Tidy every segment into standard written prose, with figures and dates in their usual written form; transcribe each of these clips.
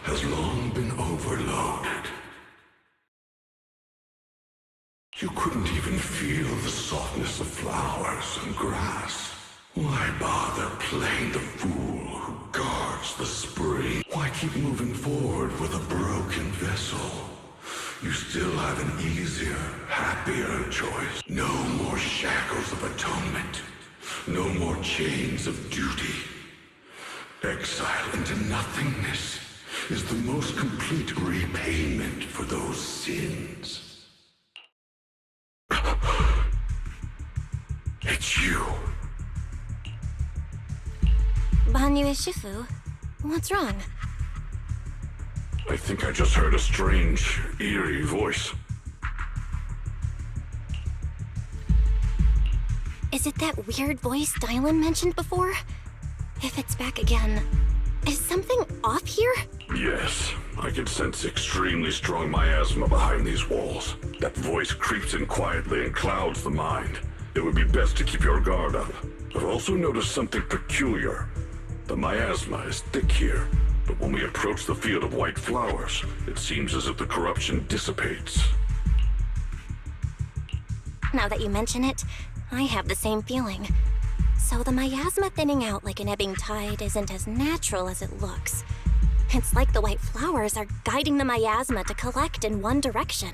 has long been overloaded. You couldn't even feel the softness of flowers and grass. Why bother playing the fool who guards the spring? Why keep moving forward with a broken vessel? You still have an easier, happier choice. No more shackles of atonement. No more chains of duty. Exile into nothingness is the most complete repayment for those sins. It's you. Banyu Shifu, what's wrong? I think I just heard a strange, eerie voice. Is it that weird voice Dylan mentioned before? If it's back again, is something off here? Yes, I can sense extremely strong miasma behind these walls. That voice creeps in quietly and clouds the mind. It would be best to keep your guard up. I've also noticed something peculiar. The miasma is thick here, but when we approach the field of white flowers, it seems as if the corruption dissipates. Now that you mention it, I have the same feeling. So the miasma thinning out like an ebbing tide isn't as natural as it looks. It's like the white flowers are guiding the miasma to collect in one direction.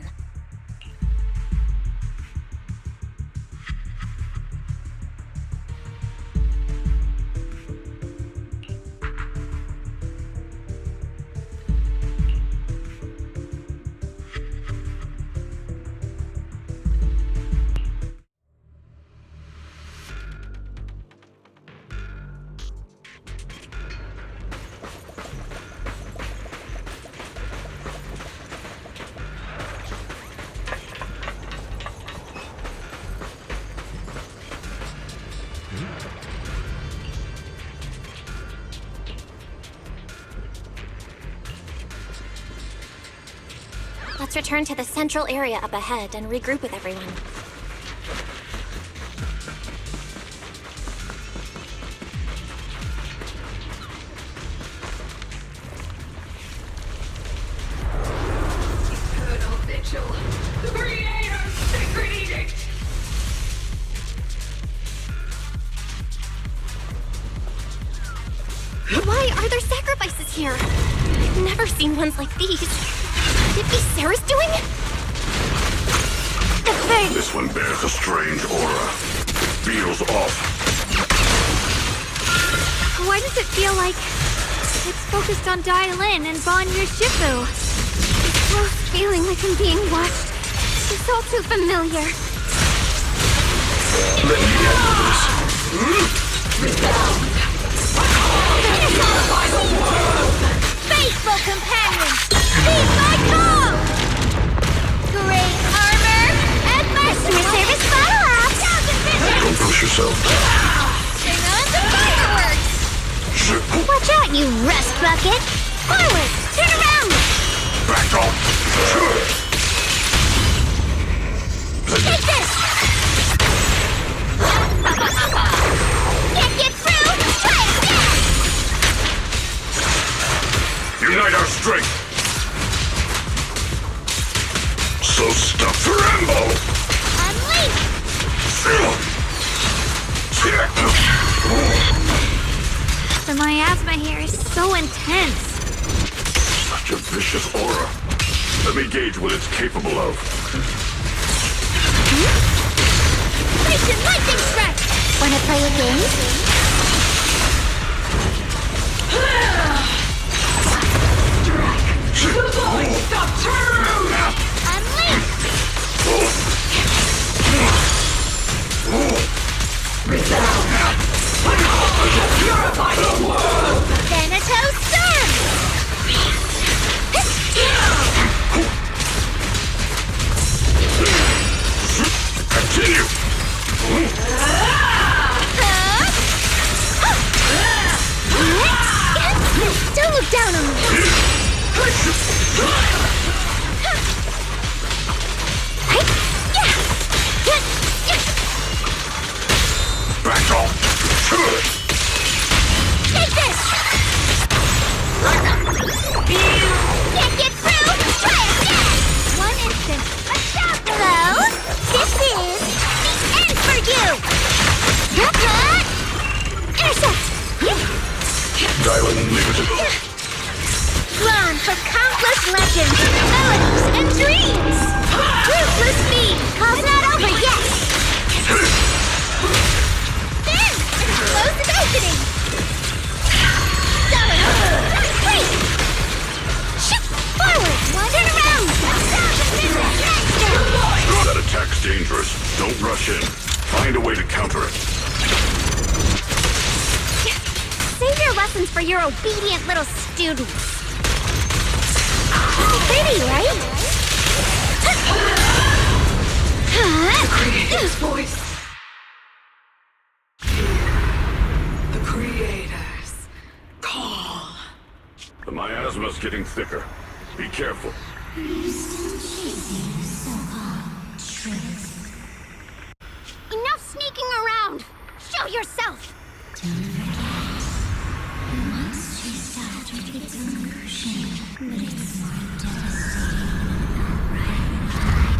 Let's return to the central area up ahead and regroup with everyone. Eternal Vigil, the Creator's sacred edict! Why are there sacrifices here? I've never seen ones like these. Could it be Sarah's doing? This one bears a strange aura. It feels off. Why does it feel like it's focused on Dylan and Banyu Shifu? This close feeling like I'm being watched. It's all too familiar. Let me handle this. Faithful companion, heed my call! Great armor and customer service battle app! Don't push yourself. Bring on the fireworks! Watch out, you rust bucket! Forward! Turn around! Back off. Take this! Can't get through? Try it again! Unite our strength. So stop for ammo. Unleash! The miasma here is so intense. Such a vicious aura. Let me gauge what it's capable of. Station lightning strike! Wanna play a game? The voice of truth! Unleash! Resound! Purify the world! Thanatos Storm! Continue. Intercept! Dialing negative. Run for countless legends, melodies, and dreams! Ruthless speed! Call's not over yet! There! Explosive opening! Wait! Shoot! Forward! Turn around! That attack's dangerous. Don't rush in. Find a way to counter it. Save your lessons for your obedient little students. Pretty, right? Creator's voice. The Creator's call. The miasma's getting thicker. Be careful. Enough sneaking around! Show yourself!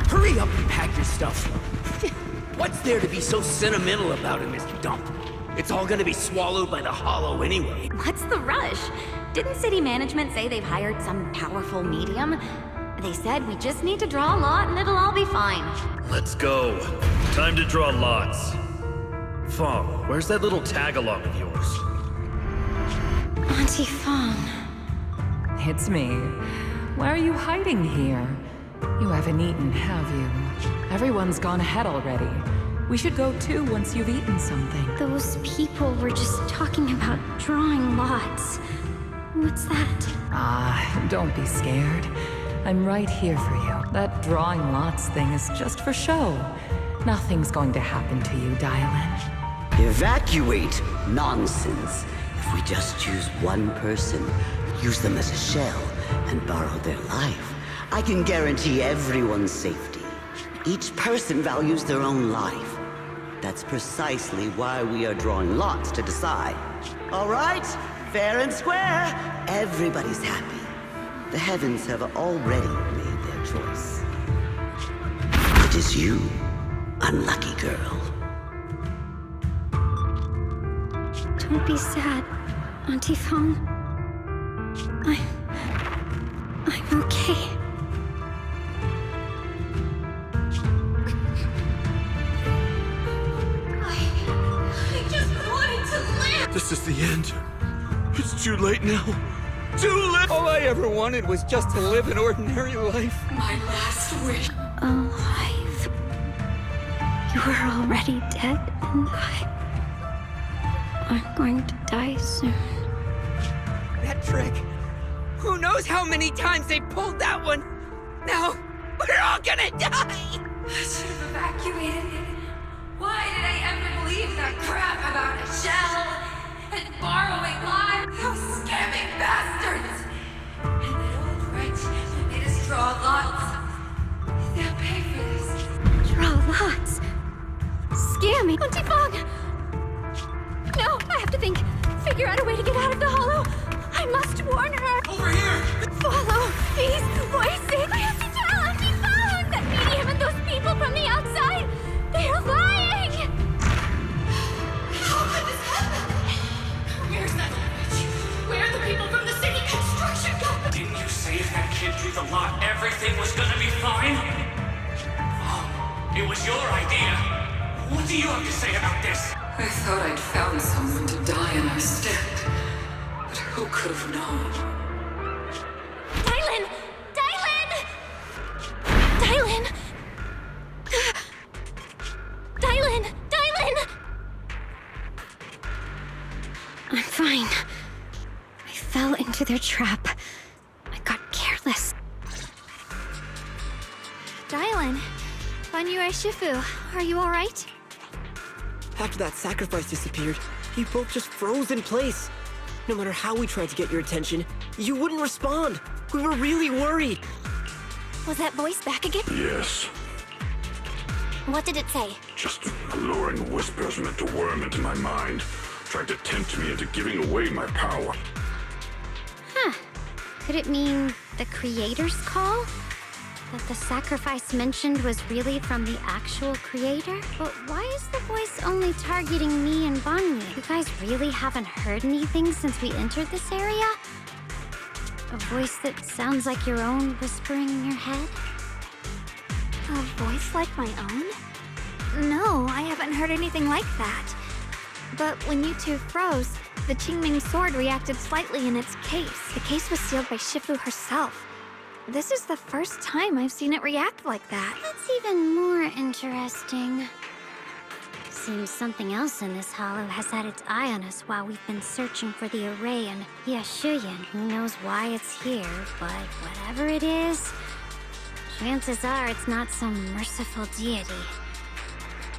Hurry up and pack your stuff. What's there to be so sentimental about in this dump? It's all gonna be swallowed by the hollow anyway. What's the rush? Didn't city management say they've hired some powerful medium? They said we just need to draw a lot and it'll all be fine. Let's go. Time to draw lots. Fong, where's that little tag-along of yours? Auntie Fong. It's me. Why are you hiding here? You haven't eaten, have you? Everyone's gone ahead already. We should go too once you've eaten something. Those people were just talking about drawing lots. What's that? Don't be scared. I'm right here for you. That drawing lots thing is just for show. Nothing's going to happen to you, Dialin. Evacuate? Nonsense. If we just choose one person, use them as a shell, and borrow their life, I can guarantee everyone's safety. Each person values their own life. That's precisely why we are drawing lots to decide. All right? Fair and square. Everybody's happy. The heavens have already made their choice. It is you, unlucky girl. Don't be sad, Auntie Fong. I'm okay. I just wanted to live. This is the end. It's too late now. Too late! All I ever wanted was just to live an ordinary life. My last wish. Alive. You were already dead, and I'm going to die soon. That trick. Who knows how many times they pulled that one? Now, we're all gonna die! I should have evacuated. Why did I ever believe that crap about a shell and borrowing lives? Those scamming bastards! And that old wretch that made us draw lots. They'll pay for this. Draw lots. Scammy. Auntie Fong! No, I have to think. Figure out a way to get out of the hollow. I must warn her. Over here! Follow these voices. I have to tell Auntie Fong that medium and those people from the outside, they're lying. How could this happen? Where's that witch? Where are the people from the city construction company? Didn't you say if that kid drew the lot, everything was gonna be fine? Oh, it was your idea. What do you have to say about this? I thought I'd found someone to die in our stead. But who could have known? Dylan! Dylan! Dylan! Dylan! Dylan! I'm fine. I fell into their trap. I got careless. Dylan, Banyu Shifu, are you alright? After that sacrifice disappeared, you both just froze in place. No matter how we tried to get your attention, you wouldn't respond. We were really worried. Was that voice back again? Yes. What did it say? Just alluring whispers meant to worm into my mind. Tried to tempt me into giving away my power. Huh. Could it mean the Creator's call? that the sacrifice mentioned was really from the actual creator? But why is the voice only targeting me and Banyu? You guys really haven't heard anything since we entered this area? A voice that sounds like your own whispering in your head? A voice like my own? No, I haven't heard anything like that. But when you two froze, the Qingming sword reacted slightly in its case. The case was sealed by Shifu herself. This is the first time I've seen it react like that. That's even more interesting. Seems something else in this hollow has had its eye on us while we've been searching for the array, and Yashuyan, who knows why it's here, but whatever it is, chances are it's not some merciful deity.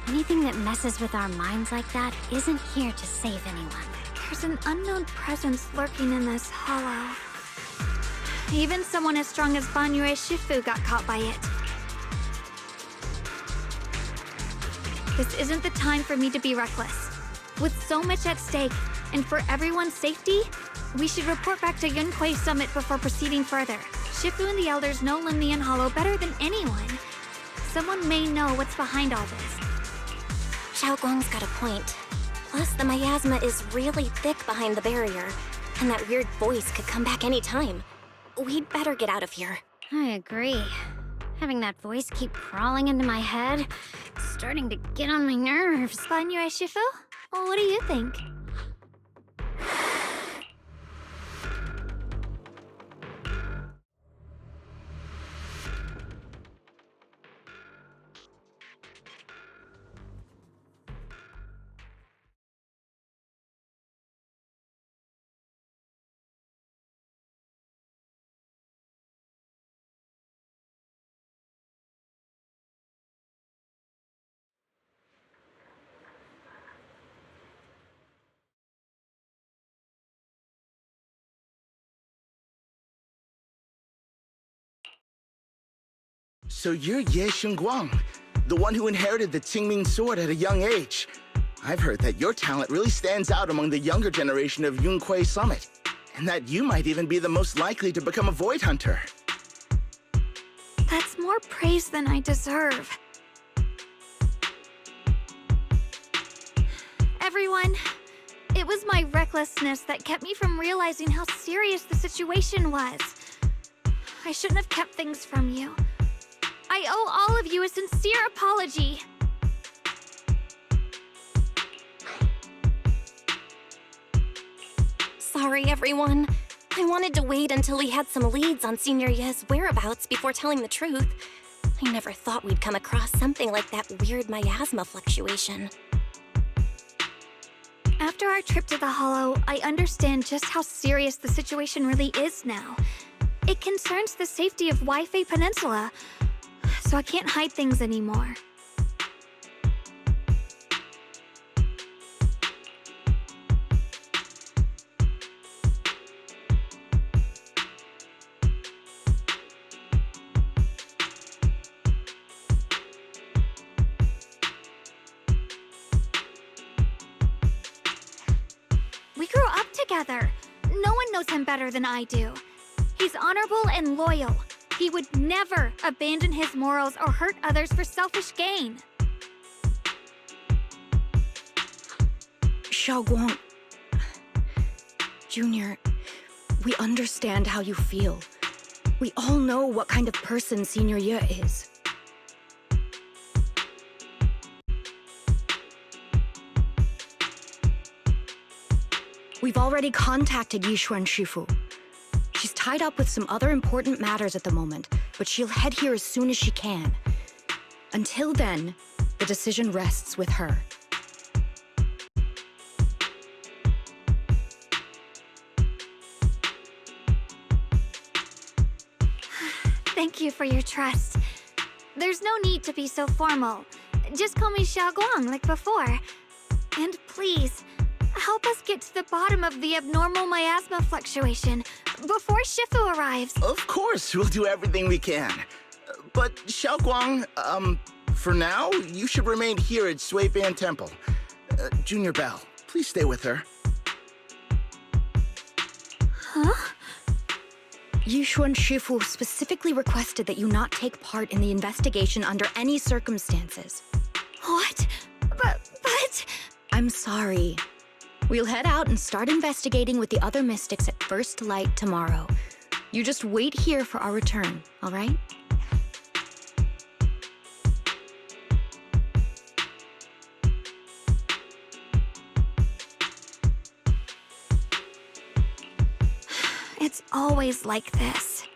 Anything that messes with our minds like that isn't here to save anyone. There's an unknown presence lurking in this hollow. Even someone as strong as Banyu Shifu got caught by it. This isn't the time for me to be reckless. With so much at stake, and for everyone's safety, we should report back to Yunquei Summit before proceeding further. Shifu and the elders know Limnian Hollow better than anyone. Someone may know what's behind all this. Xiao Guang's got a point. Plus, the miasma is really thick behind the barrier, and that weird voice could come back any time. We'd better get out of here. I agree. Having that voice keep crawling into my head, it's starting to get on my nerves. Banyu Shifu? Well, what do you think? So you're Ye Xingguang, the one who inherited the Qingming sword at a young age. I've heard that your talent really stands out among the younger generation of Yunquei Summit, and that you might even be the most likely to become a Void Hunter. That's more praise than I deserve. Everyone, it was my recklessness that kept me from realizing how serious the situation was. I shouldn't have kept things from you. I owe all of you a sincere apology. Sorry, everyone. I wanted to wait until we had some leads on Senior Ye's whereabouts before telling the truth. I never thought we'd come across something like that weird miasma fluctuation. After our trip to the Hollow, I understand just how serious the situation really is now. It concerns the safety of Waifei Peninsula, so I can't hide things anymore. We grew up together. No one knows him better than I do. He's honorable and loyal. He would never abandon his morals or hurt others for selfish gain. Xiaoguang... Junior, we understand how you feel. We all know what kind of person Senior Ye is. We've already contacted Yishuan Shifu. She's tied up with some other important matters at the moment, but she'll head here as soon as she can. Until then, the decision rests with her. Thank you for your trust. There's no need to be so formal. Just call me Xiaoguang like before. And please, help us get to the bottom of the abnormal miasma fluctuation before Shifu arrives. Of course, we'll do everything we can. But Xiaoguang, for now, you should remain here at Suifan Temple. Junior Bell, please stay with her. Huh? Yushuan Shifu specifically requested that you not take part in the investigation under any circumstances. What? But... I'm sorry. We'll head out and start investigating with the other mystics at first light tomorrow. You just wait here for our return, all right? It's always like this.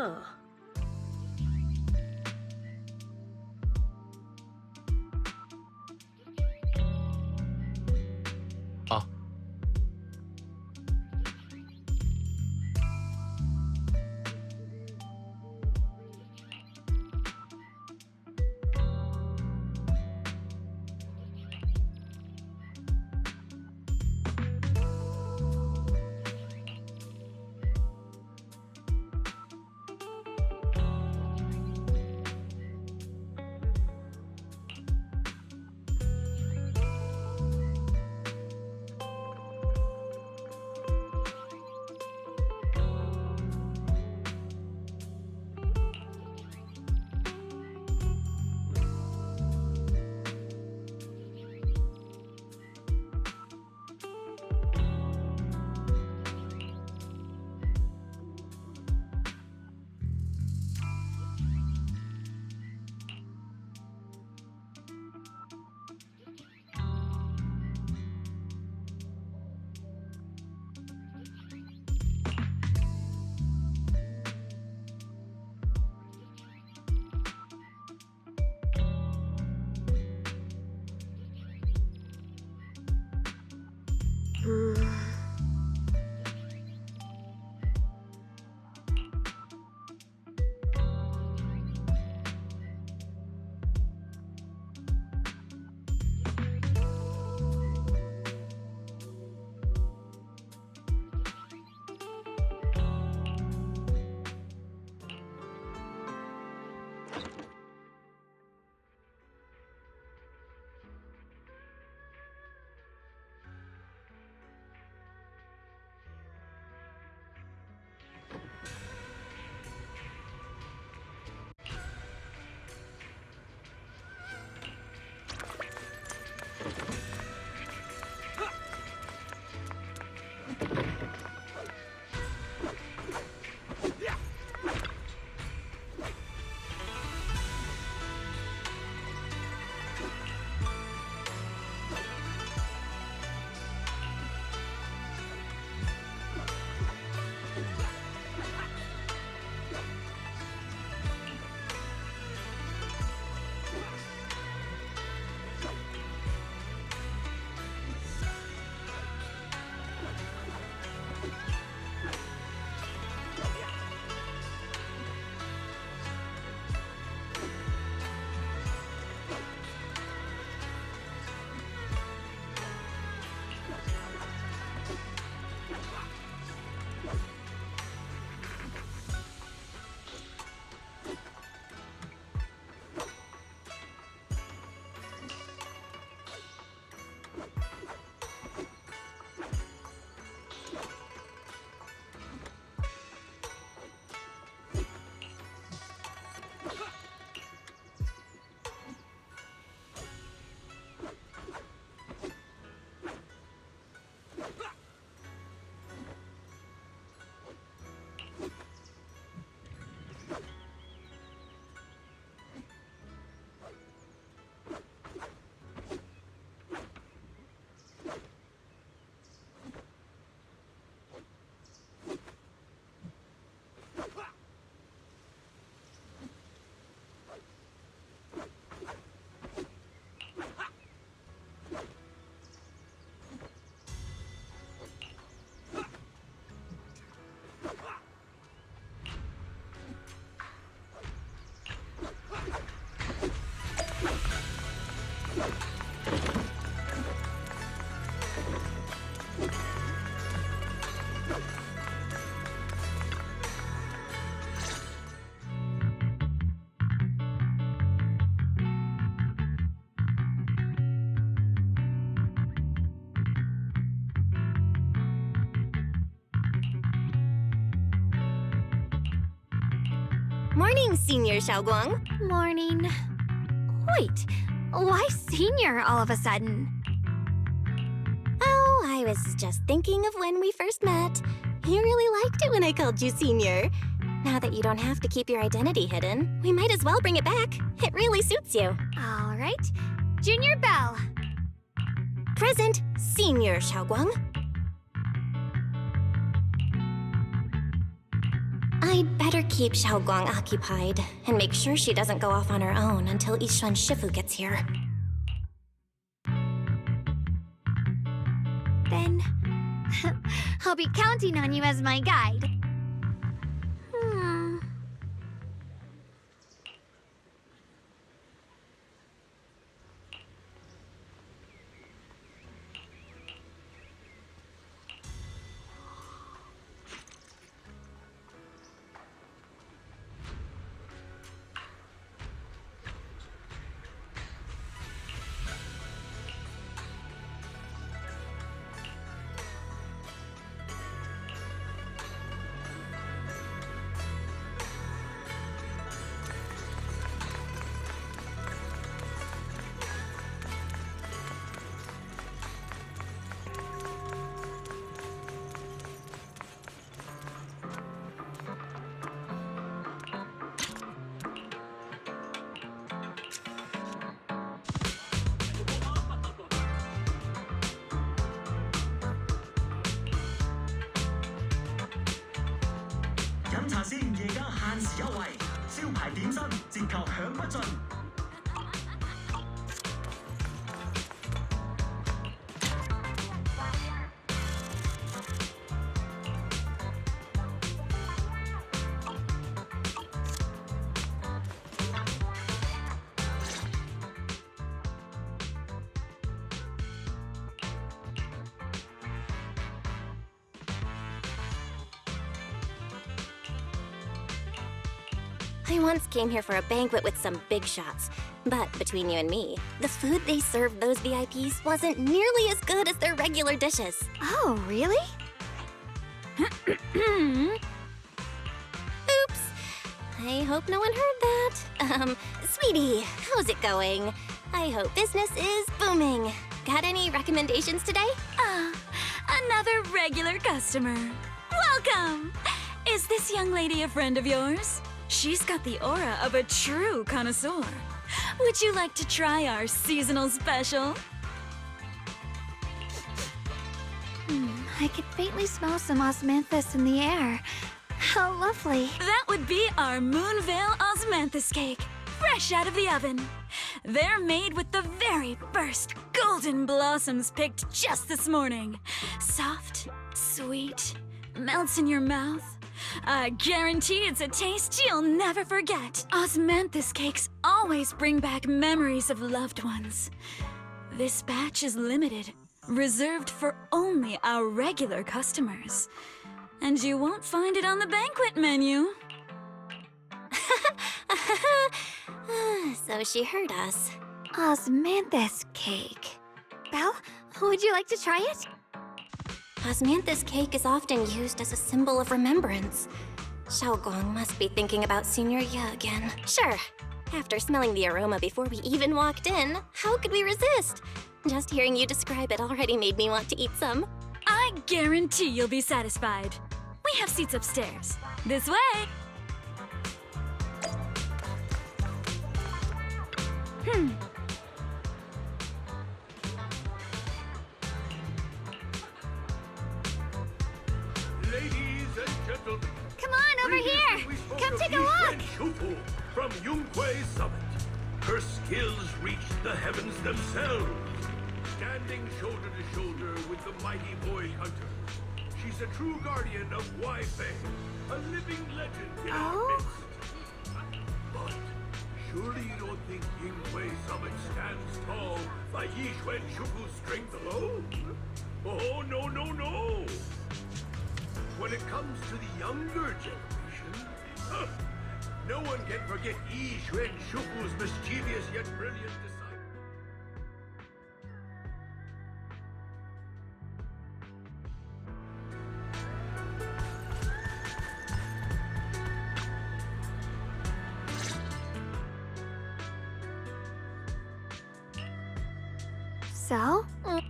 Huh. Morning, Senior Xiaoguang. Morning. Wait, why senior all of a sudden? Oh, I was just thinking of when we first met. You really liked it when I called you Senior. Now that you don't have to keep your identity hidden, we might as well bring it back. It really suits you. All right. Junior Bell. Present, Senior Xiaoguang. I'd better keep Xiaoguang occupied and make sure she doesn't go off on her own until Yishuan Shifu gets here. Then I'll be counting on you as my guide. I once came here for a banquet with some big shots. But between you and me, the food they served those VIPs wasn't nearly as good as their regular dishes. Oh, really? Oops. I hope no one heard that. Sweetie, how's it going? I hope business is booming. Got any recommendations today? Another regular customer. Welcome! Is this young lady a friend of yours? She's got the aura of a true connoisseur. Would you like to try our seasonal special? I could faintly smell some osmanthus in the air. How lovely. That would be our Moonvale Osmanthus cake, fresh out of the oven. They're made with the very first golden blossoms picked just this morning. Soft, sweet, melts in your mouth. I guarantee it's a taste you'll never forget. Osmanthus cakes always bring back memories of loved ones. This batch is limited, reserved for only our regular customers. And you won't find it on the banquet menu. So she heard us. Osmanthus cake. Belle, would you like to try it? Osmanthus cake is often used as a symbol of remembrance. Xiaoguang must be thinking about Senior Ye again. Sure. After smelling the aroma before we even walked in, how could we resist? Just hearing you describe it already made me want to eat some. I guarantee you'll be satisfied. We have seats upstairs. This way! Ladies and gentlemen, Come on, over here! Come take a look! Shufu from Yunkwei Summit. Her skills reach the heavens themselves, standing shoulder to shoulder with the mighty boy hunter. She's a true guardian of Wai-Fei, a living legend in our midst. But surely you don't think Yunkwei Summit stands tall by Yishuan Shufu's strength alone? Oh, no, no, no! When it comes to the younger generation, no one can forget Yi Xuan Shufu's mischievous yet brilliant disciple. so. I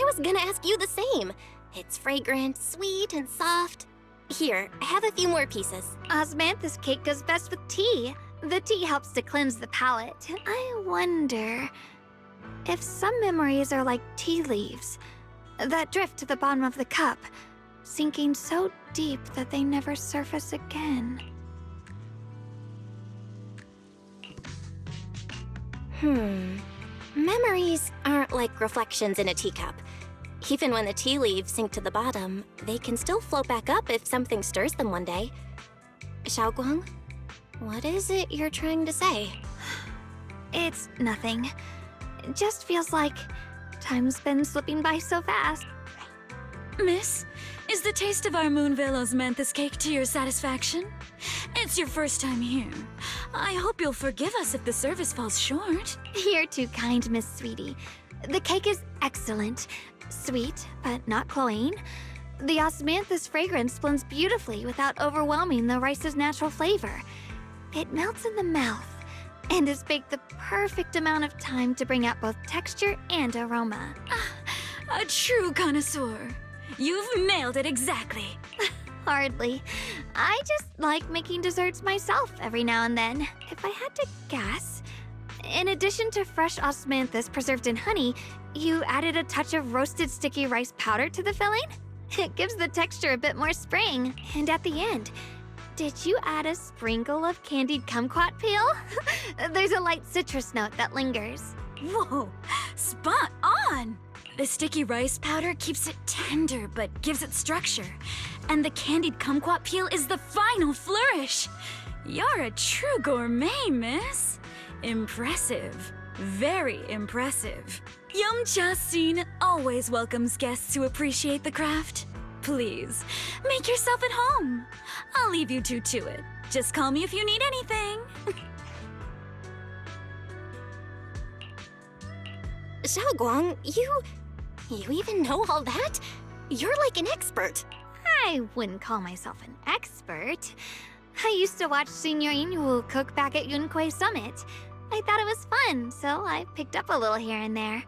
was gonna ask you the same. It's fragrant, sweet, and soft. Here, have a few more pieces. Osmanthus cake goes best with tea. The tea helps to cleanse the palate. I wonder if some memories are like tea leaves that drift to the bottom of the cup, sinking so deep that they never surface again. Memories aren't like reflections in a teacup. Even when the tea leaves sink to the bottom, they can still float back up if something stirs them one day. Xiaoguang, what is it you're trying to say? It's nothing. It just feels like time's been slipping by so fast. Miss, is the taste of our Moonvale Osmanthus cake to your satisfaction? It's your first time here. I hope you'll forgive us if the service falls short. You're too kind, Miss Sweetie. The cake is excellent. Sweet, but not cloying. The osmanthus fragrance blends beautifully without overwhelming the rice's natural flavor. It melts in the mouth and is baked the perfect amount of time to bring out both texture and aroma. A true connoisseur. You've nailed it exactly. Hardly. I just like making desserts myself every now and then. If I had to guess, in addition to fresh osmanthus preserved in honey, you added a touch of roasted sticky rice powder to the filling? It gives the texture a bit more spring. And at the end, did you add a sprinkle of candied kumquat peel? There's a light citrus note that lingers. Whoa, spot on! The sticky rice powder keeps it tender but gives it structure. And the candied kumquat peel is the final flourish. You're a true gourmet, miss. Impressive. Very impressive. Yum-Cha Scene always welcomes guests who appreciate the craft. Please, make yourself at home. I'll leave you two to it. Just call me if you need anything. Xiaoguang, you even know all that? You're like an expert. I wouldn't call myself an expert. I used to watch Senior Inhu cook back at Yunquay Summit. I thought it was fun, so I picked up a little here and there.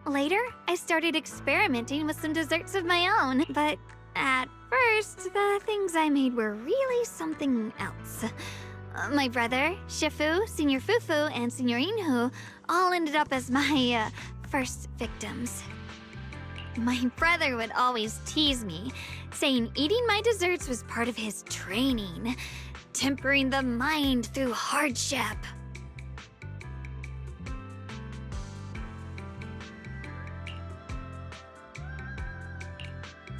Later, I started experimenting with some desserts of my own, but at first, the things I made were really something else. My brother, Shifu, Senior Fufu, and Senior Inhu all ended up as my first victims. My brother would always tease me, saying eating my desserts was part of his training, tempering the mind through hardship.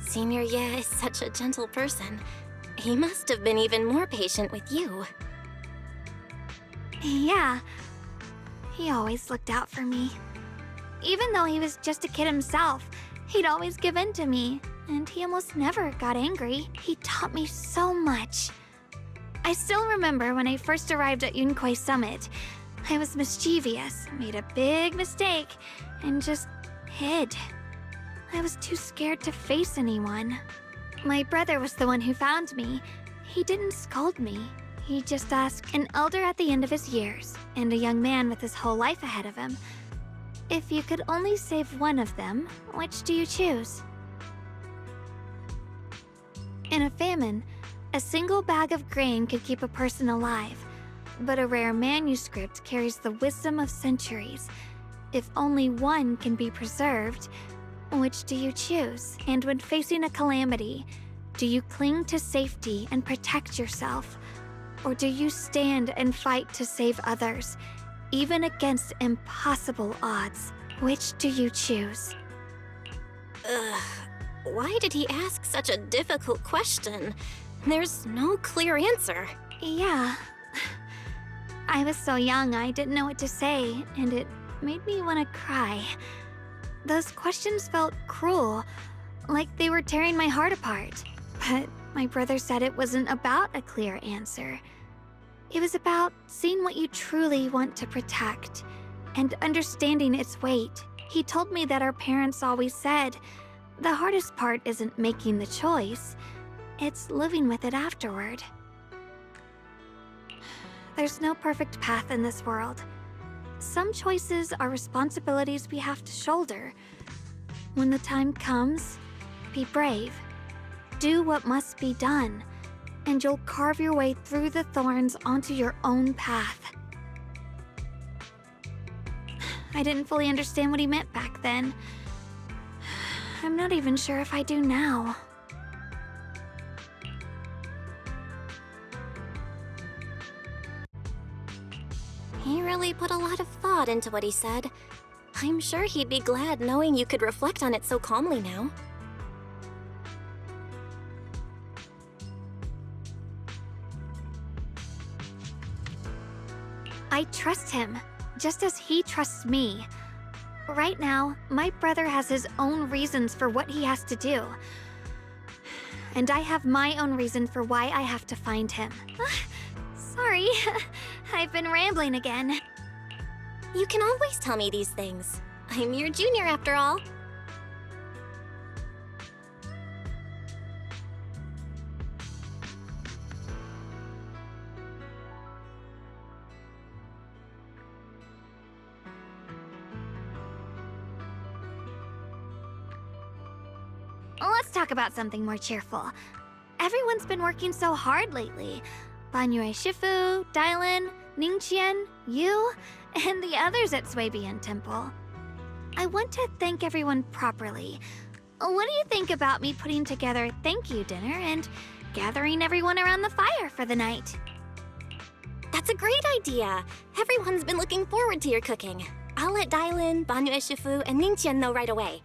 Senior Ye is such a gentle person. He must have been even more patient with you. Yeah, he always looked out for me. Even though he was just a kid himself, he'd always give in to me, and he almost never got angry. He taught me so much. I still remember when I first arrived at Yunquay Summit. I was mischievous, made a big mistake, and just hid. I was too scared to face anyone. My brother was the one who found me. He didn't scold me. He just asked an elder at the end of his years, and a young man with his whole life ahead of him, if you could only save one of them, which do you choose? In a famine, a single bag of grain could keep a person alive, but a rare manuscript carries the wisdom of centuries. If only one can be preserved, which do you choose? And when facing a calamity, do you cling to safety and protect yourself? Or do you stand and fight to save others, even against impossible odds? Which do you choose? Why did he ask such a difficult question? There's no clear answer. Yeah. I was so young I didn't know what to say, and it made me want to cry. Those questions felt cruel, like they were tearing my heart apart. But my brother said it wasn't about a clear answer. It was about seeing what you truly want to protect and understanding its weight. He told me that our parents always said, the hardest part isn't making the choice, it's living with it afterward. There's no perfect path in this world. some choices are responsibilities we have to shoulder. When the time comes, be brave. Do what must be done, and you'll carve your way through the thorns onto your own path. I didn't fully understand what he meant back then. I'm not even sure if I do now. He really put a lot of thought into what he said. I'm sure he'd be glad knowing you could reflect on it so calmly now. I trust him, just as he trusts me. Right now, my brother has his own reasons for what he has to do. And I have my own reason for why I have to find him. Sorry, I've been rambling again. You can always tell me these things. I'm your junior after all. Let's talk about something more cheerful. Everyone's been working so hard lately. Banyue Shifu, Dylan, Ningqian, you, and the others at Swabian Temple. I want to thank everyone properly. What do you think about me putting together a thank you dinner and gathering everyone around the fire for the night? That's a great idea. Everyone's been looking forward to your cooking. I'll let Dylan, Banyue Shifu, and Ningqian know right away.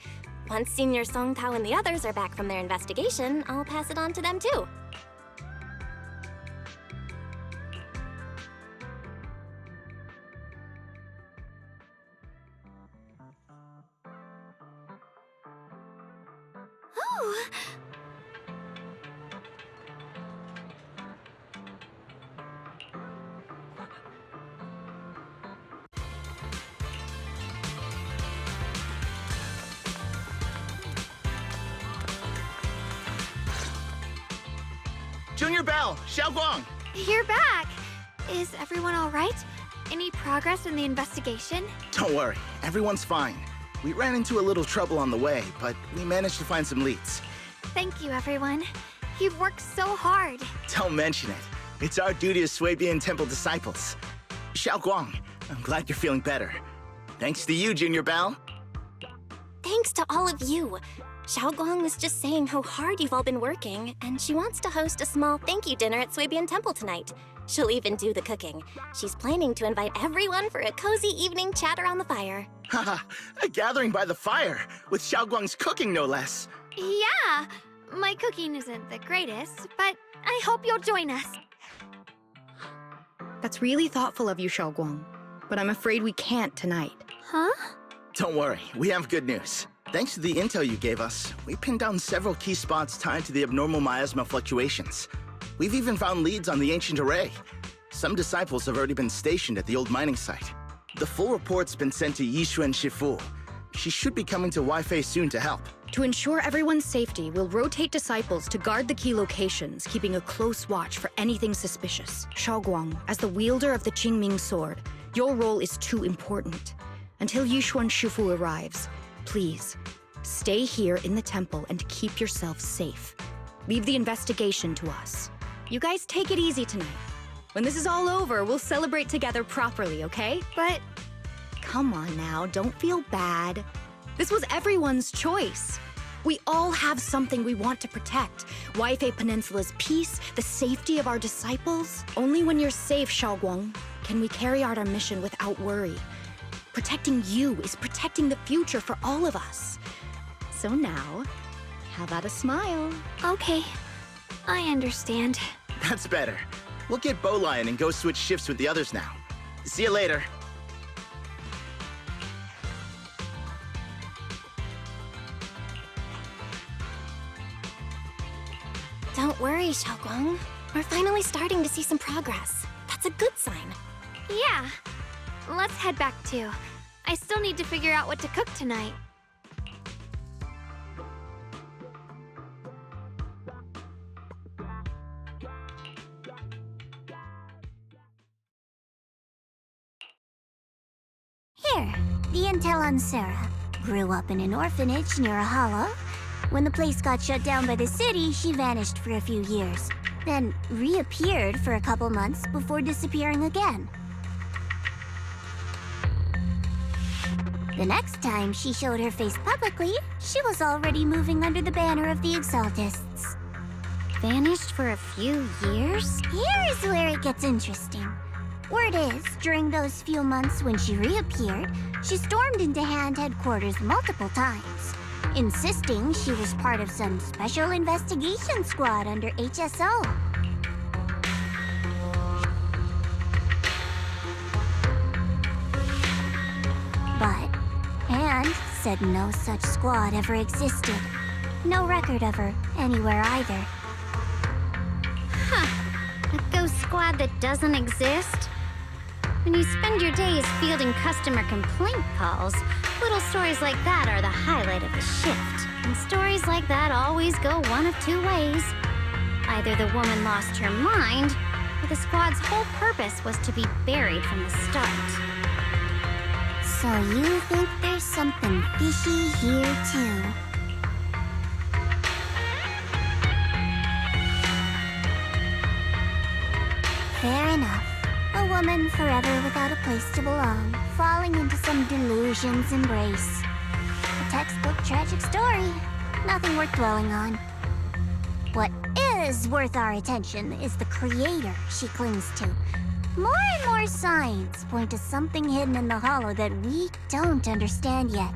Once Senior Song Tao and the others are back from their investigation, I'll pass it on to them too. Oh! Junior Bell, Xiaoguang! You're back! Is everyone alright? Any progress in the investigation? Don't worry, everyone's fine. We ran into a little trouble on the way, but we managed to find some leads. Thank you, everyone. You've worked so hard. Don't mention it. It's our duty as Swabian Temple disciples. Xiaoguang, I'm glad you're feeling better. Thanks to you, Junior Bell. Thanks to all of you. Xiaoguang was just saying how hard you've all been working, and she wants to host a small thank you dinner at Swabian Temple tonight. She'll even do the cooking. She's planning to invite everyone for a cozy evening chat around the fire. Haha, a gathering by the fire, with Xiaoguang's cooking no less. Yeah, my cooking isn't the greatest, but I hope you'll join us. That's really thoughtful of you, Xiaoguang. But I'm afraid we can't tonight. Huh? Don't worry, we have good news. Thanks to the intel you gave us, we pinned down several key spots tied to the abnormal miasma fluctuations. We've even found leads on the ancient array. Some disciples have already been stationed at the old mining site. The full report's been sent to Yishuan Shifu. She should be coming to Waifei soon to help. To ensure everyone's safety, we'll rotate disciples to guard the key locations, keeping a close watch for anything suspicious. Xiaoguang, as the wielder of the Qingming sword, your role is too important. Until Yishuan Shifu arrives, please, stay here in the temple and keep yourself safe. Leave the investigation to us. You guys take it easy tonight. When this is all over, we'll celebrate together properly, okay? But... Come on now, don't feel bad. This was everyone's choice. We all have something we want to protect. Waifei Peninsula's peace, the safety of our disciples. Only when you're safe, Xiaoguang, can we carry out our mission without worry. Protecting you is protecting the future for all of us. So now, how about a smile? Okay, I understand. That's better. We'll get Bowlion and go switch shifts with the others now. See you later. Don't worry, Xiaoguang. We're finally starting to see some progress. That's a good sign. Yeah. Let's head back too. I still need to figure out what to cook tonight. Here, the intel on Sarah. Grew up in an orphanage near a hollow. When the place got shut down by the city, she vanished for a few years. Then reappeared for a couple months before disappearing again. The next time she showed her face publicly, she was already moving under the banner of the Exaltists. Vanished for a few years? Here's where it gets interesting. Word is, during those few months when she reappeared, she stormed into Hand headquarters multiple times, insisting she was part of some special investigation squad under HSO. But Hand said no such squad ever existed. No record of her anywhere either. Huh. A ghost squad that doesn't exist? When you spend your days fielding customer complaint calls, little stories like that are the highlight of the shift. And stories like that always go one of two ways. Either the woman lost her mind, or the squad's whole purpose was to be buried from the start. So you think there's something fishy here too? Fair enough. A woman forever without a place to belong, falling into some delusion's embrace. A textbook tragic story. Nothing worth dwelling on. What is worth our attention is the creator she clings to. More and more signs point to something hidden in the hollow that we don't understand yet.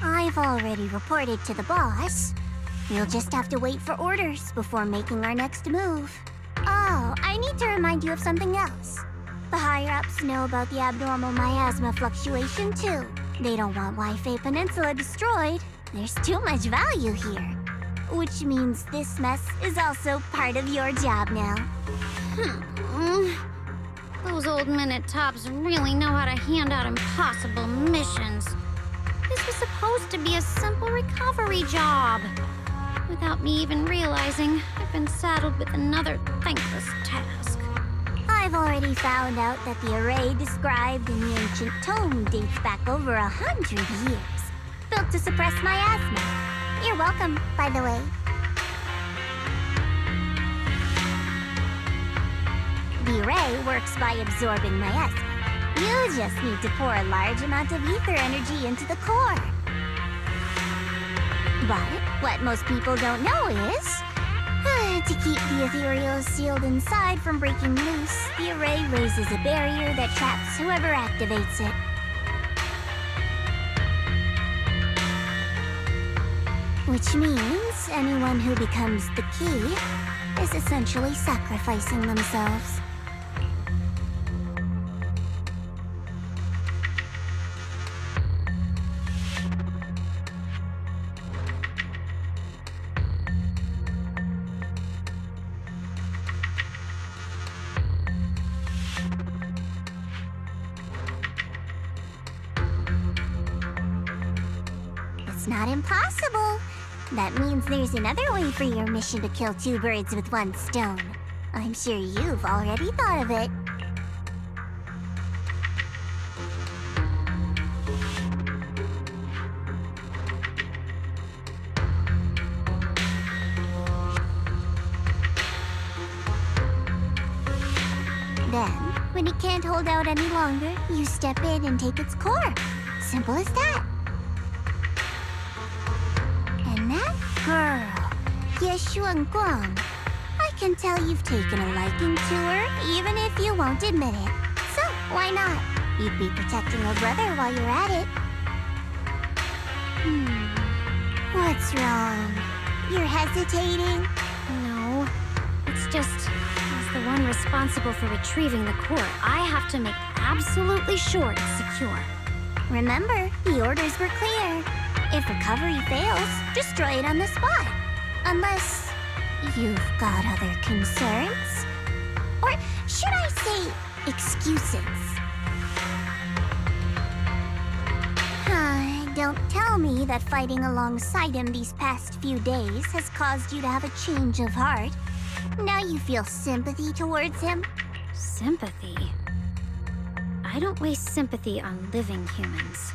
I've already reported to the boss. We'll just have to wait for orders before making our next move. Oh, I need to remind you of something else. The higher-ups know about the abnormal miasma fluctuation, too. They don't want Wi-Fi Peninsula destroyed. There's too much value here. Which means this mess is also part of your job now. Those old minute tops really know how to hand out impossible missions. This was supposed to be a simple recovery job. Without me even realizing, I've been saddled with another thankless task. I've already found out that the array described in the ancient tome dates back over 100 years. Built to suppress miasma. You're welcome, by the way. The array works by absorbing miasma. You just need to pour a large amount of ether energy into the core. But what most people don't know is, to keep the ethereal sealed inside from breaking loose, the array raises a barrier that traps whoever activates it. Which means anyone who becomes the key is essentially sacrificing themselves. It's not impossible. That means there's another way for your mission to kill two birds with one stone. I'm sure you've already thought of it. Then, when it can't hold out any longer, you step in and take its core. Simple as that. And that girl, Yeshuan Guang, I can tell you've taken a liking to her, even if you won't admit it. So, why not? You'd be protecting her brother while you're at it. What's wrong? You're hesitating? No, it's just, as the one responsible for retrieving the core, I have to make absolutely sure it's secure. Remember, the orders were clear. If recovery fails, destroy it on the spot. Unless you've got other concerns. Or should I say, excuses? Don't tell me that fighting alongside him these past few days has caused you to have a change of heart. Now you feel sympathy towards him? Sympathy? I don't waste sympathy on living humans,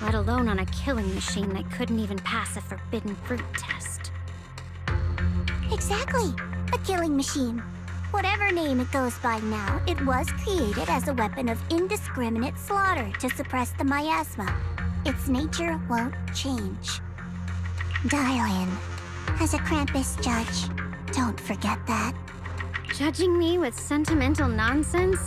let alone on a killing machine that couldn't even pass a forbidden fruit test. Exactly. A killing machine. Whatever name it goes by now, it was created as a weapon of indiscriminate slaughter to suppress the miasma. Its nature won't change. Dial in. As a Krampus judge, don't forget that. Judging me with sentimental nonsense?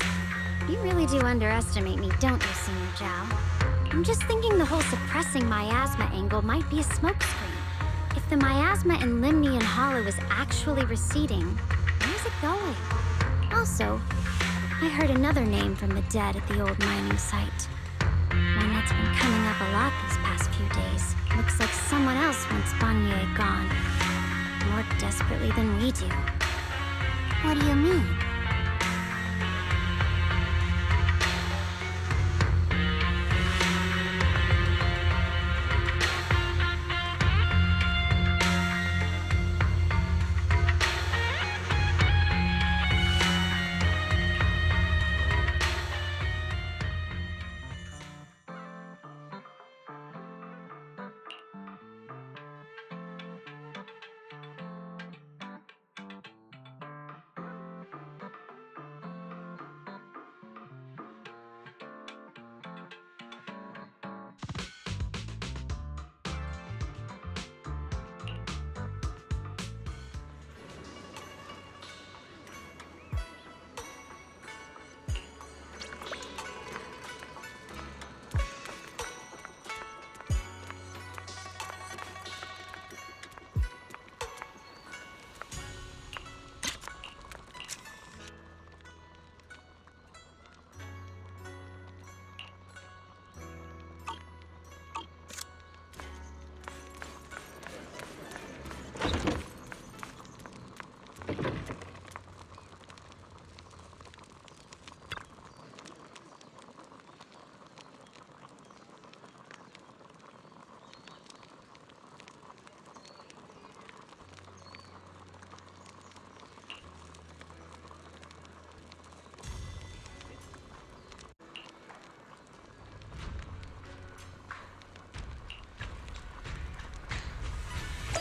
You really do underestimate me, don't you, Senior Zhao? I'm just thinking the whole suppressing miasma angle might be a smokescreen. If the miasma in Limnian Hollow is actually receding, where's it going? Also, I heard another name from the dead at the old mining site. One that's been coming up a lot these past few days. Looks like someone else wants Banyue gone. More desperately than we do. What do you mean?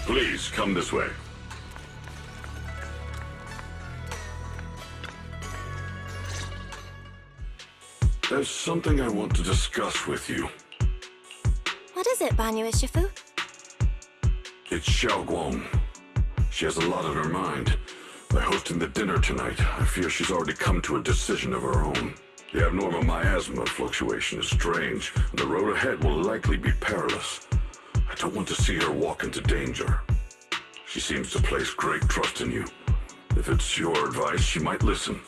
Please, come this way. There's something I want to discuss with you. What is it, Banyue Shifu? It's Xiao Guang. She has a lot on her mind. By hosting the dinner tonight, I fear she's already come to a decision of her own. The abnormal miasma fluctuation is strange, and the road ahead will likely be perilous. I don't want to see her walk into danger. She seems to place great trust in you. If it's your advice, she might listen.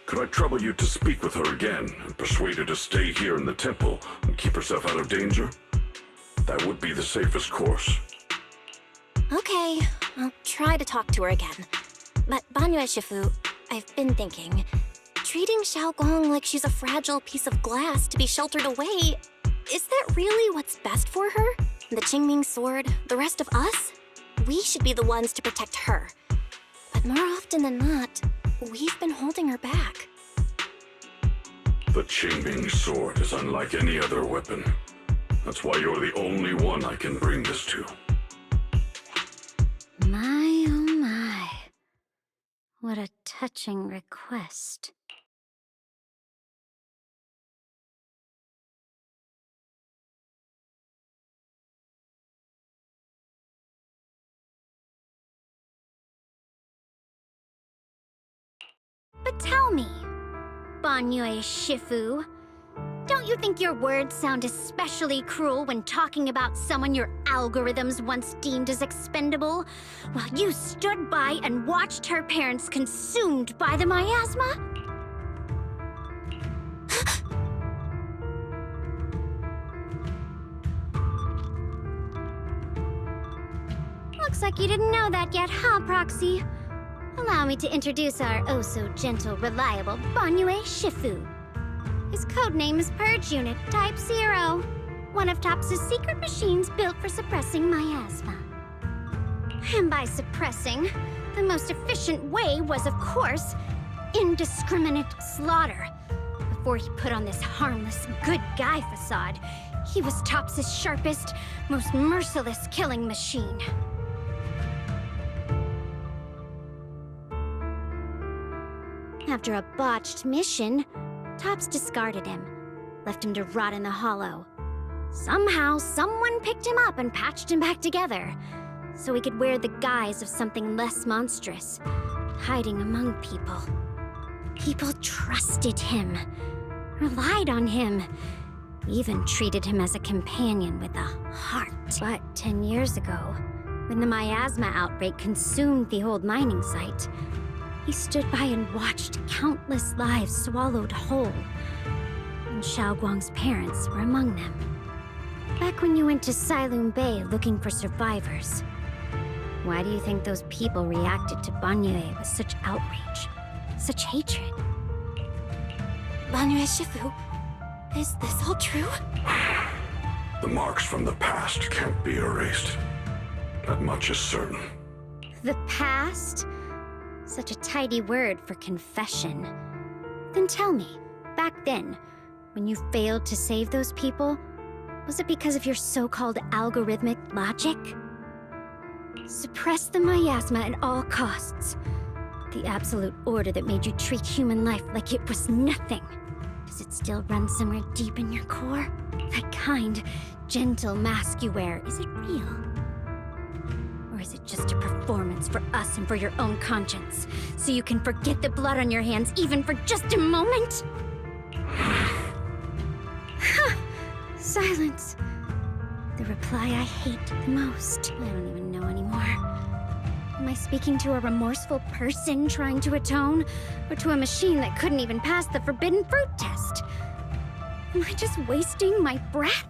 Could I trouble you to speak with her again and persuade her to stay here in the temple and keep herself out of danger? That would be the safest course. Okay, I'll try to talk to her again. But Banyue Shifu, I've been thinking, treating Xiao Gong like she's a fragile piece of glass to be sheltered away, is that really what's best for her? The Qingming sword, the rest of us? We should be the ones to protect her. But more often than not, we've been holding her back. The Qingming sword is unlike any other weapon. That's why you're the only one I can bring this to. My, oh my. What a touching request. But tell me, Banyue Shifu, don't you think your words sound especially cruel when talking about someone your algorithms once deemed as expendable, while you stood by and watched her parents consumed by the miasma? Looks like you didn't know that yet, huh, Proxy? Allow me to introduce our oh-so-gentle, reliable Banyue Shifu. His codename is Purge Unit Type 0, one of TOPS' secret machines built for suppressing miasma. And by suppressing, the most efficient way was, of course, indiscriminate slaughter. But before he put on this harmless, good guy facade, he was Tops's sharpest, most merciless killing machine. After a botched mission, Tops discarded him, left him to rot in the hollow. Somehow, someone picked him up and patched him back together, so he could wear the guise of something less monstrous, hiding among people. People trusted him, relied on him, even treated him as a companion with a heart. But 10 years ago, when the miasma outbreak consumed the old mining site, he stood by and watched countless lives swallowed whole, and Xiaoguang's parents were among them. Back when you went to Silum Bay looking for survivors, why do you think those people reacted to Banyue with such outrage, such hatred? Banyue Shifu, is this all true? The marks from the past can't be erased. That much is certain. The past? Such a tidy word for confession. Then tell me, back then, when you failed to save those people, was it because of your so-called algorithmic logic? Suppress the miasma at all costs. The absolute order that made you treat human life like it was nothing. Does it still run somewhere deep in your core? That kind, gentle mask you wear, is it real? Or is it just a performance for us and for your own conscience? So you can forget the blood on your hands even for just a moment? Silence. The reply I hate the most. I don't even know anymore. Am I speaking to a remorseful person trying to atone? Or to a machine that couldn't even pass the forbidden fruit test? Am I just wasting my breath?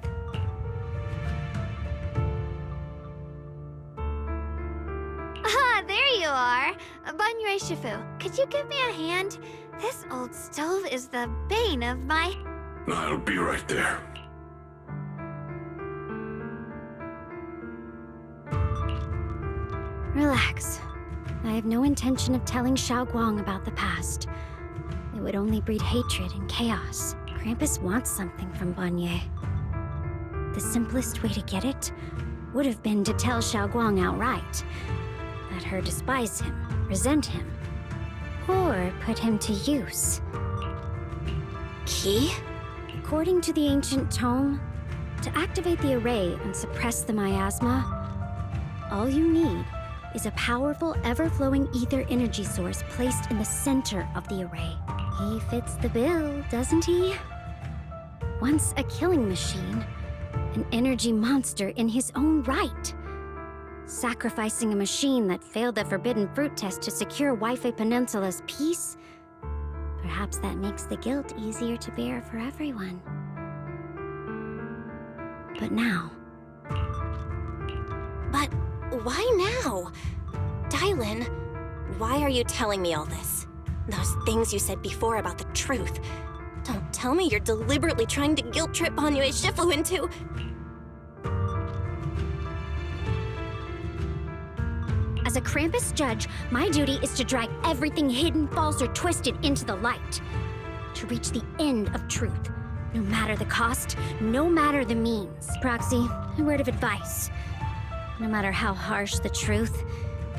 Ah, there you are. Banyue Shifu, could you give me a hand? This old stove is the bane of my... I'll be right there. Relax. I have no intention of telling Xiaoguang about the past. It would only breed hatred and chaos. Krampus wants something from Banyue. The simplest way to get it would have been to tell Xiaoguang outright. Let her despise him, resent him, or put him to use. Key? According to the ancient tome, to activate the array and suppress the miasma, all you need is a powerful, ever-flowing ether energy source placed in the center of the array. He fits the bill, doesn't he? Once a killing machine, an energy monster in his own right. Sacrificing a machine that failed the forbidden fruit test to secure Waifei Peninsula's peace? Perhaps that makes the guilt easier to bear for everyone. But now... But why now? Dylan, why are you telling me all this? Those things you said before about the truth. Don't tell me you're deliberately trying to guilt-trip Banyue Shifu into... As a Krampus judge, my duty is to drag everything hidden, false, or twisted into the light. To reach the end of truth. No matter the cost, no matter the means. Proxy, a word of advice. No matter how harsh the truth,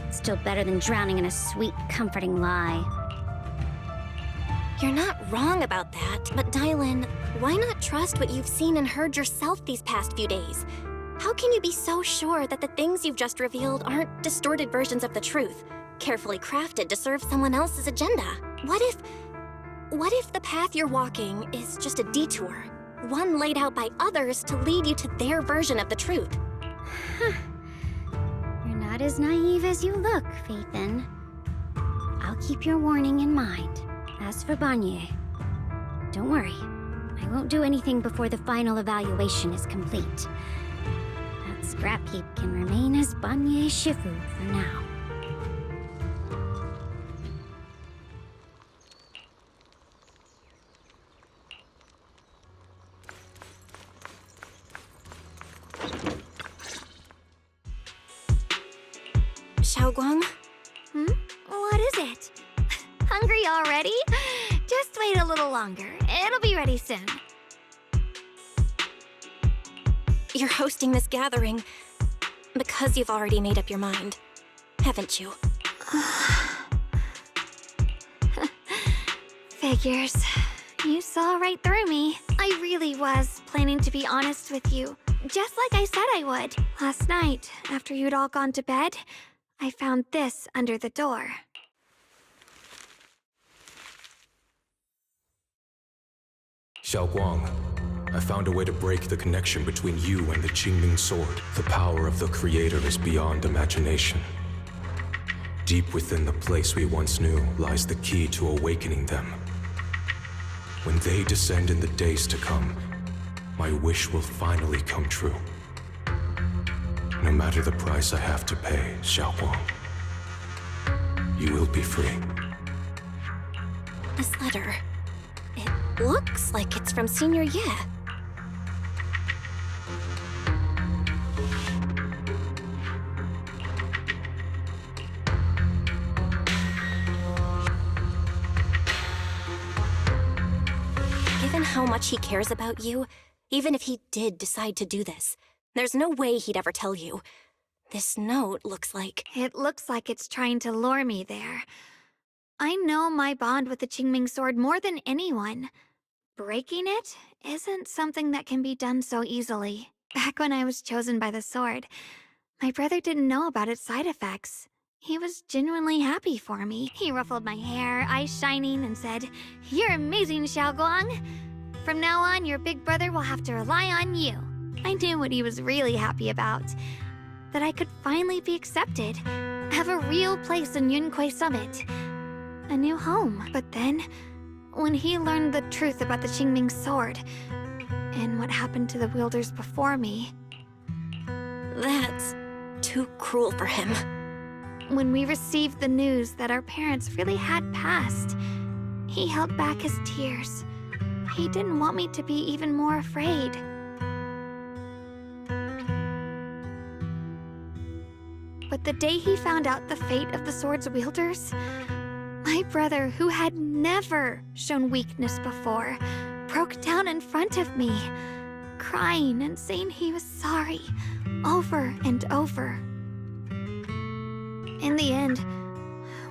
it's still better than drowning in a sweet, comforting lie. You're not wrong about that, but Dylan, why not trust what you've seen and heard yourself these past few days? How can you be so sure that the things you've just revealed aren't distorted versions of the truth, carefully crafted to serve someone else's agenda? What if the path you're walking is just a detour, one laid out by others to lead you to their version of the truth? You're not as naive as you look, Faithin. I'll keep your warning in mind. As for Banyue, don't worry. I won't do anything before the final evaluation is complete. That scrap heap can remain as Banyue Shifu for now. Xiaoguang? What is it? Hungry already? Just Just wait a little longer. It'll be ready soon. You're hosting this gathering because you've already made up your mind, haven't you? Figures. You saw right through me. I really was planning to be honest with you, just like I said I would. Last night, after you'd all gone to bed, I found this under the door. Xiao Guang, I found a way to break the connection between you and the Qingming Sword. The power of the Creator is beyond imagination. Deep within the place we once knew lies the key to awakening them. When they descend in the days to come, my wish will finally come true. No matter the price I have to pay, Xiao Guang, you will be free. This letter, it looks like it's from Senior Ye. Given how much he cares about you, even if he did decide to do this, there's no way he'd ever tell you. This note looks like... It looks like it's trying to lure me there. I know my bond with the Qingming Sword more than anyone. Breaking it isn't something that can be done so easily. Back when I was chosen by the sword, my brother didn't know about its side effects. He was genuinely happy for me. He ruffled my hair, eyes shining, and said, "You're amazing, Xiao Guang. From now on, your big brother will have to rely on you." I knew what he was really happy about. That I could finally be accepted, have a real place in Yunquei Summit. A new home. But then, when he learned the truth about the Qingming Sword, and what happened to the wielders before me... That's too cruel for him. When we received the news that our parents really had passed, he held back his tears. He didn't want me to be even more afraid. But the day he found out the fate of the sword's wielders, my brother, who had never shown weakness before, broke down in front of me, crying and saying he was sorry, over and over. In the end,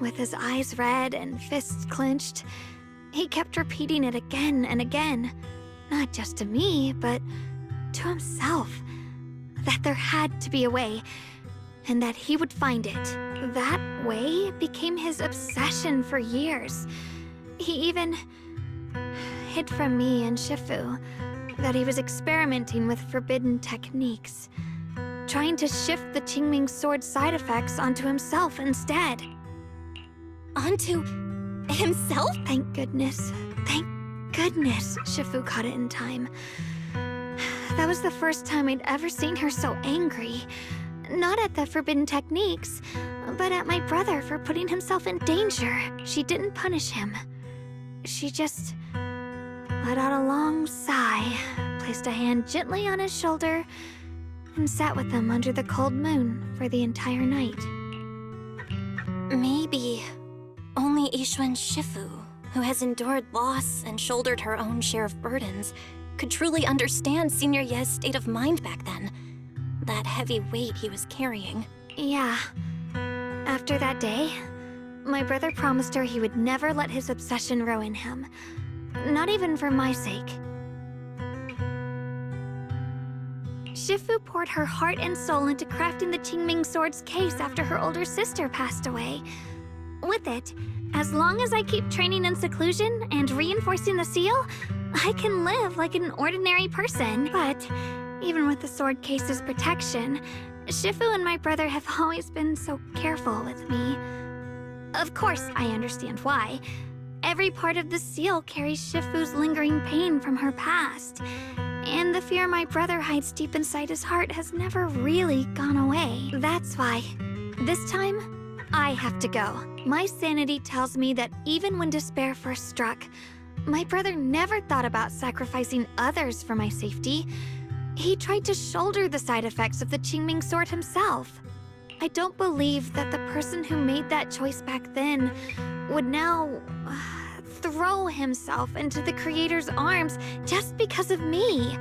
with his eyes red and fists clenched, he kept repeating it again and again, not just to me, but to himself, that there had to be a way, and that he would find it. That way became his obsession for years. He even hid from me and Shifu that he was experimenting with forbidden techniques, trying to shift the Qingming Sword's side effects onto himself instead. Onto himself? Thank goodness. Thank goodness Shifu caught it in time. That was the first time I'd ever seen her so angry. Not at the forbidden techniques, but at my brother for putting himself in danger. She didn't punish him. She just let out a long sigh, placed a hand gently on his shoulder, and sat with him under the cold moon for the entire night. Maybe only Yixuan Shifu, who has endured loss and shouldered her own share of burdens, could truly understand Senior Ye's state of mind back then. That heavy weight he was carrying. Yeah. After that day, my brother promised her he would never let his obsession ruin him. Not even for my sake. Shifu poured her heart and soul into crafting the Qingming Sword's case after her older sister passed away. With it, as long as I keep training in seclusion and reinforcing the seal, I can live like an ordinary person. But even with the sword case's protection, Shifu and my brother have always been so careful with me. Of course, I understand why. Every part of the seal carries Shifu's lingering pain from her past. And the fear my brother hides deep inside his heart has never really gone away. That's why, this time, I have to go. My sanity tells me that even when despair first struck, my brother never thought about sacrificing others for my safety. He tried to shoulder the side effects of the Qingming Sword himself. I don't believe that the person who made that choice back then would now throw himself into the Creator's arms just because of me.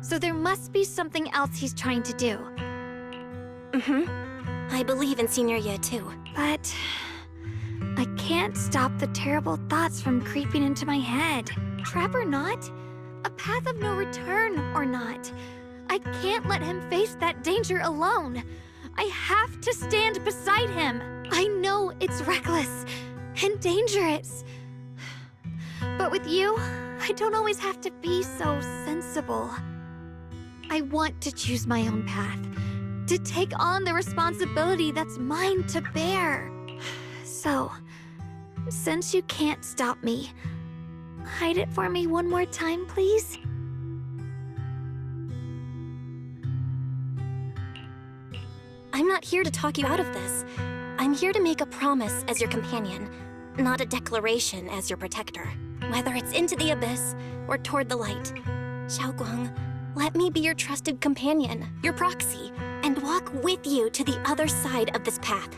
So there must be something else he's trying to do. I believe in senior year too. But I can't stop the terrible thoughts from creeping into my head. Trap or not, a path of no return or not, I can't let him face that danger alone. I have to stand beside him. I know it's reckless and dangerous. But with you, I don't always have to be so sensible. I want to choose my own path, to take on the responsibility that's mine to bear. So, since you can't stop me, hide it for me one more time, please? I'm not here to talk you out of this. I'm here to make a promise as your companion, not a declaration as your protector. Whether it's into the abyss or toward the light. Xiaoguang, let me be your trusted companion, your proxy, and walk with you to the other side of this path.